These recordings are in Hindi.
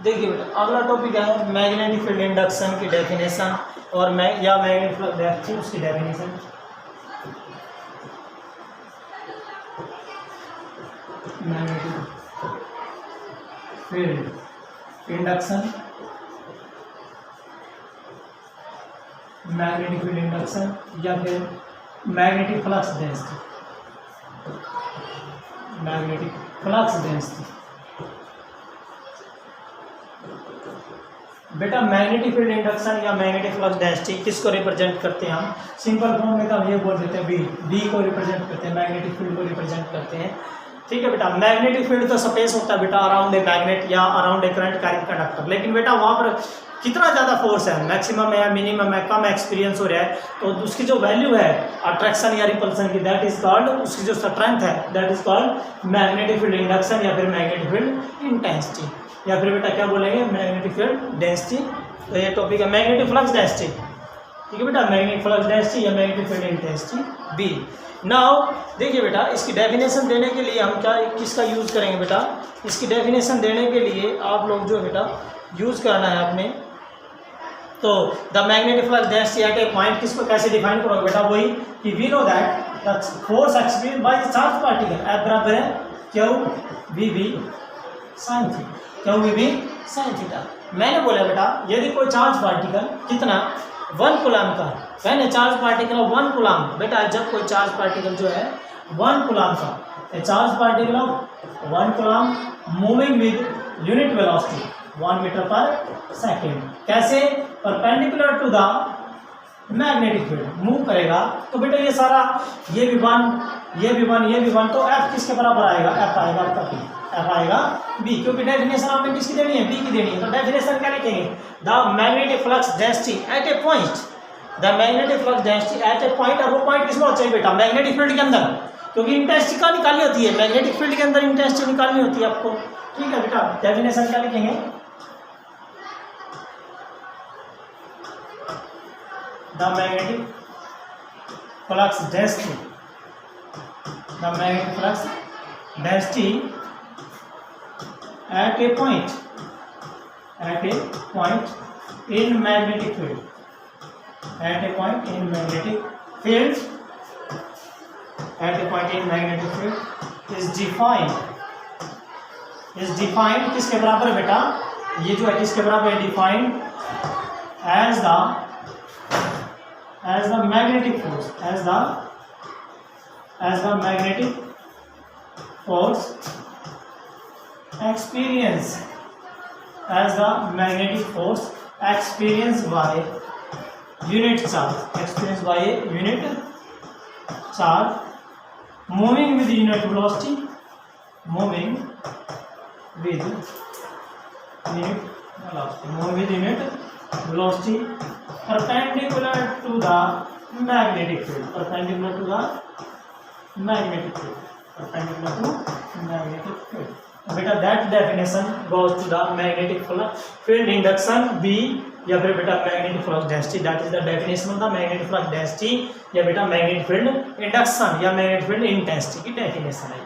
देखिए बेटा अगला टॉपिक है मैग्नेटिक फील्ड इंडक्शन की डेफिनेशन और मैग्नेटिक फील्ड डेंसिटी उसकी definition. Magnetic field induction, magnetic field induction या फिर magnetic flux density, magnetic flux density. बेटा मैग्नेटिक फील्ड इंडक्शन या मैग्नेटिक फ्लक्स डेंसिटी किसको रिप्रेजेंट करते हैं हम? सिंपल फॉर्म में तो हम ये बोल देते हैं बी को रिप्रेजेंट करते हैं, मैग्नेटिक फील्ड को रिप्रेजेंट करते हैं। ठीक है बेटा, मैग्नेटिक फील्ड तो स्पेस होता है बेटा अराउंड ए मैग्नेट या around a current carrying conductor, लेकिन बेटा वहाँ पर कितना ज़्यादा फोर्स है, मैक्सिमम है या मिनिमम है, कम एक्सपीरियंस हो रहा है, तो उसकी जो वैल्यू है अट्रैक्शन या रिपल्सन की, दैट इज कॉल्ड, उसकी जो स्ट्रेंथ है that is called magnetic field induction या फिर मैग्नेटिक फील्ड इंटेंसिटी, या फिर बेटा क्या बोलेंगे मैग्नेटिक फील्ड डेंसिटी। तो ये टॉपिक है मैग्नेटिक फ्लक्स डेंसिटी। ठीक है बेटा, मैग्नेटिक फ्लक्स डेंसिटी या magnetic field intensity B. Now देखिए बेटा इसकी डेफिनेशन देने के लिए हम क्या किसका यूज़ करेंगे बेटा? इसकी डेफिनेशन देने के लिए आप लोग जो बेटा यूज़ करना है अपने, तो the magnetic flux density at a point किसको कैसे डिफाइन करोगे बेटा? वही कि we know that the force experience by the charge particle F बराबर है q v B sine theta, q v B sine theta. मैंने बोला बेटा यदि कोई चार्ज पार्टिकल कितना 1 कूलम का, मैंने चार्ज पार्टिकल 1 कूलम, बेटा जब कोई चार्ज पार्टिकल जो है 1 कूलम का, charge particle of 1 coulomb moving with unit velocity 1 metre per second, कैसे? Perpendicular to the magnetic field move करेगा। तो बेटा ये सारा ये भी वन तो F किसके बराबर आएगा? F आएगा आपका P, F आएगा B, क्योंकि डेफिनेशन आपने किसकी देनी है? B की देनी है। तो डेफिनेशन क्या लिखेंगे? The magnetic flux density at a point, the magnetic flux density at a point. और वो पॉइंट किसमें होना चाहिए बेटा? मैग्नेटिक फील्ड के अंदर, क्योंकि इंटेंसिटी का निकालनी होती है, मैग्नेटिक फील्ड के अंदर इंटेंसिटी निकालनी होती है आपको। ठीक है बेटा, डेफिनेशन क्या लिखेंगे? The magnetic flux density, the magnetic flux density at a point in magnetic field, at a point in magnetic field, at a point in magnetic field is defined किसके बराबर है बेटा? ये जो है किसके बराबर है? Defined as the magnetic force, as the magnetic force experience, as the magnetic force experienced by unit charge, experienced by a unit charge moving with unit velocity, moving with unit velocity perpendicular to the magnetic field, perpendicular to magnetic field। बेटा that definition goes to the magnetic field induction B, या फिर बेटा magnetic flux density, that is the definition of the magnetic flux density या बेटा मैग्नेटिक फील्ड इंडक्शन या मैग्नेटिक फील्ड इंटेंसिटी की डेफिनेशन है।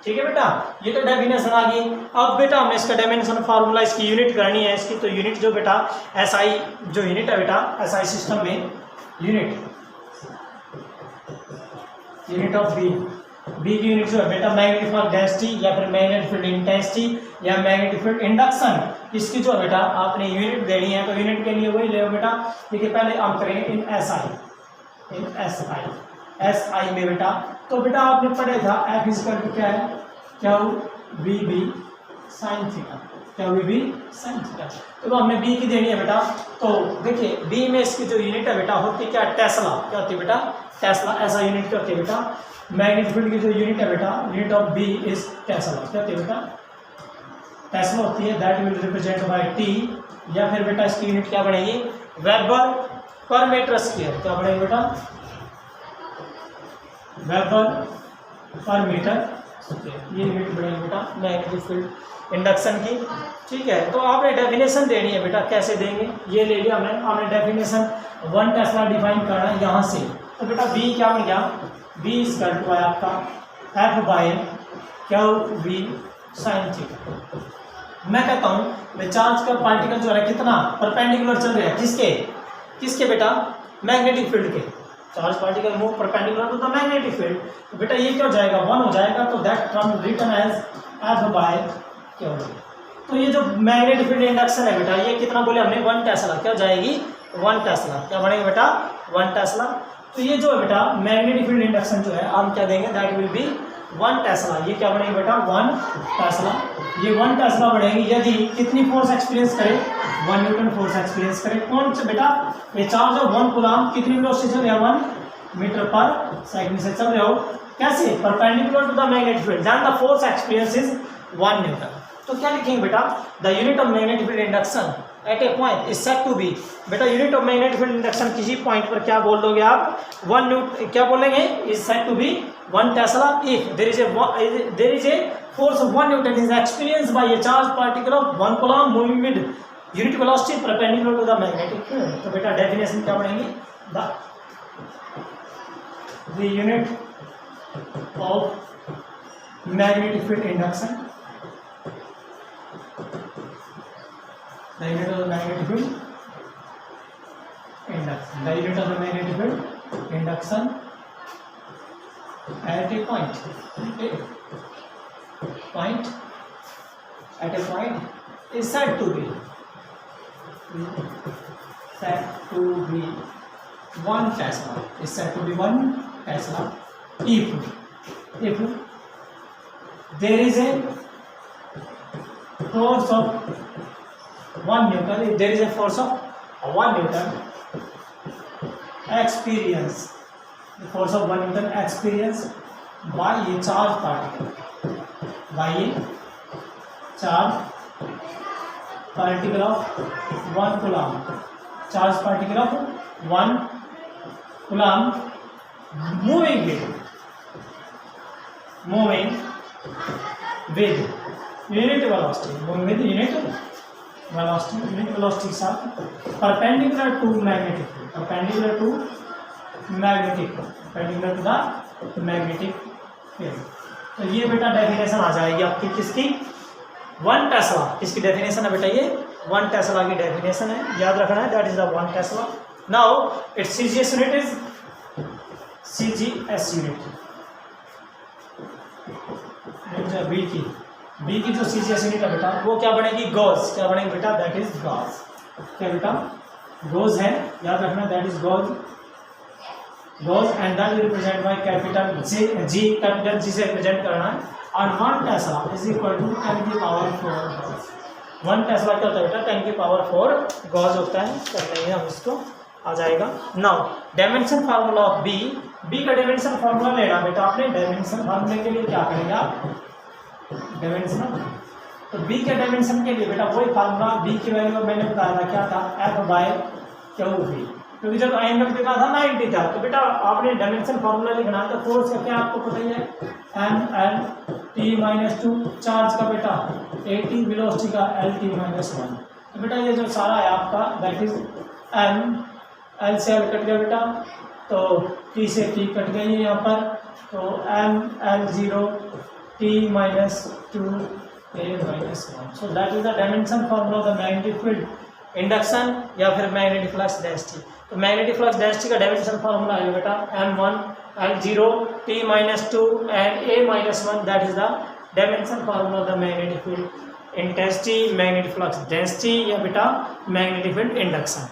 ठीक है बेटा, ये तो डेफिनेशन आ गई। अब बेटा हमें इसका डायमेंशन फार्मूला, इसकी यूनिट करनी है इसकी। तो यूनिट जो बेटा एसआई जो यूनिट है बेटा एसआई सिस्टम में यूनिट ऑफ बी की यूनिट जो है बेटा मैग्नेटिक फ्लक्स डेंसिटी या फिर मैग्नेटिक फील्ड इंटेंसिटी या मैग्नेटिक फील्ड इंडक्शन, इसकी जो है बेटा आपने यूनिट देनी है। तो यूनिट के लिए वही ले बेटा, देखिए पहले हम करेंगे इन एसआई में बेटा। तो बेटा आपने पढ़ा था F इक्वल टू क्या है? Q v B sine theta, q v B sine theta. तो हमने बी की देनी है बेटा। तो देखिए बी में इसकी जो यूनिट है बेटा होती है क्या? टेस्ला। क्या होती है बेटा? टेस्ला। ऐसा यूनिट क्या होती है बेटा? मैग्नेटिक फील्ड की जो यूनिट है बेटा, unit of B is tesla. क्या होती है बेटा? टेस्ला होती है। That will represent by T, या फिर बेटा इसकी यूनिट क्या बनेगी? वेबर पर मीटर स्क्वायर। क्या बनेगी बेटा? वेबर पर मीटर स्क्वायर। ये यूनिट बनेगी बेटा मैग्नेटिक फील्ड इंडक्शन की। ठीक है, तो आपने डेफिनेशन देनी है बेटा। कैसे देंगे? ये ले लिया हमने डेफिनेशन 1 टेस्ला डिफाइन करना है यहाँ से। तो बेटा बी क्या बन गया? बी इज करंट बाय आपका F by q v sine theta. मैं कहता हूँ भाई चार्ज का पार्टिकल जो है कितना परपेंडिकुलर चल रहा है, किसके बेटा, मैग्नेटिक फील्ड के। Charge particle move perpendicular to the magnetic field, तो बेटा ये क्या हो जाएगा, 1 हो जाएगा, तो that term written as F by क्या हो जाएगा। तो ये जो मैग्नेटिक फील्ड इंडक्शन है बेटा, ये कितना बोले हमने, 1 टेस्ला, क्या हो जाएगी 1 टेस्ला, क्या बनेगा बेटा 1 टेस्ला। तो ये जो है बेटा मैग्नेटिक फील्ड इंडक्शन जो है हम क्या देंगे, दैट विल बी 1 टेस्ला। ये क्या बनेगी बेटा 1 टेस्ला। ये 1 टेस्ला बढ़ेगी यदि कितनी फोर्स एक्सपीरियंस करे, 1 न्यूटन फोर्स एक्सपीरियंस करे। कौन से बेटा, ये चार्ज ऑफ 1 कूलम कितनी वेलोसिटी चल रहा है, 1 मीटर पर सेकंड से चल रहे हो, कैसे, perpendicular to the magnetic field, then the force experience is 1 newton. तो क्या लिखेंगे बेटा, the unit of magnetic field induction at a point is said to be, बेटा unit of magnetic field induction किसी पॉइंट पर क्या बोल दोगे आप, 1 न्यूटन, क्या बोलेंगे, is said to be 1 tesla if there is a force of 1 Newton is experienced by a charged particle of 1 coulomb moving with unit velocity perpendicular to the magnetic field। तो बेटा डेफिनेशन क्या पढ़ेंगे, the unit of magnetic field induction, the unit of the magnetic field induction, the unit of the magnetic field induction at a point, at a point is said to be 1 Tesla, is said to be 1 Tesla if there is a force of 1 Newton, if there is a force of 1 Newton experience, the force of 1 Newton experienced by a charged particle, by a charged particle of 1 coulomb, charged particle of 1 coulomb moving with unit velocity, unit velocity के साथ perpendicular to magnetic field, perpendicular to the magnetic field। तो ये बेटा डेफिनेशन आ जाएगी आपकी किसकी, 1 टेस्ला, किसकी डेफिनेशन है बेटा, ये 1 टेस्ला की डेफिनेशन है, याद रखना है, that is the 1 tesla. Now its CGS unit is CGS unit, B की जो सीजीएस यूनिट है बेटा वो क्या बनेगी, गॉस, क्या बनेगी बेटा, दैट इज गॉस, क्या बेटा गॉस है, याद रखना, that is Gauss and that will represent by capital G, capital G से represent करना है, और 1 टेस्ला is equal to 10 की पावर 4 गॉस। 1 टेस्ला क्या होता है बेटा, 10 की पावर 4 गॉस होता है, कर लेंगे हम इसको, आ जाएगा। Now dimension formula of B का डायमेंशन फार्मूला लेना बेटा आपने, डायमेंशन फार्मूले के लिए क्या करेंगे आप, डायमेंशन, तो बी के डायमेंशन के लिए बेटा वही फार्मूला, बी की वैल्यू मैंने बताया था क्या था, F बाय क्यू वी, क्योंकि जब एंगल कितना था 90 था, तो बेटा आपने डायमेंशन फार्मूला लिखना है, तो फोर्स का क्या आपको पता ही है, mL/t-2, चार्ज का बेटा 80, वेलोसिटी का L/t-1। तो बेटा ये जो सारा है आपका दैट इज L से L कट गया बेटा, तो T से T कट गई है यहाँ पर, तो mL0 t-2 a-1। So that is the dimension formula of the magnetic field induction या फिर मैग्नेटिक फ्लक्स डेंसिटी। तो मैग्नेटिक फ्लक्स डेंसिटी का डायमेंशन फार्मूला है बेटा m1 L0 t-2 and a-1, that is the dimension formula of the magnetic field intensity, magnetic flux density या बेटा मैग्नेटिक फील्ड इंडक्शन।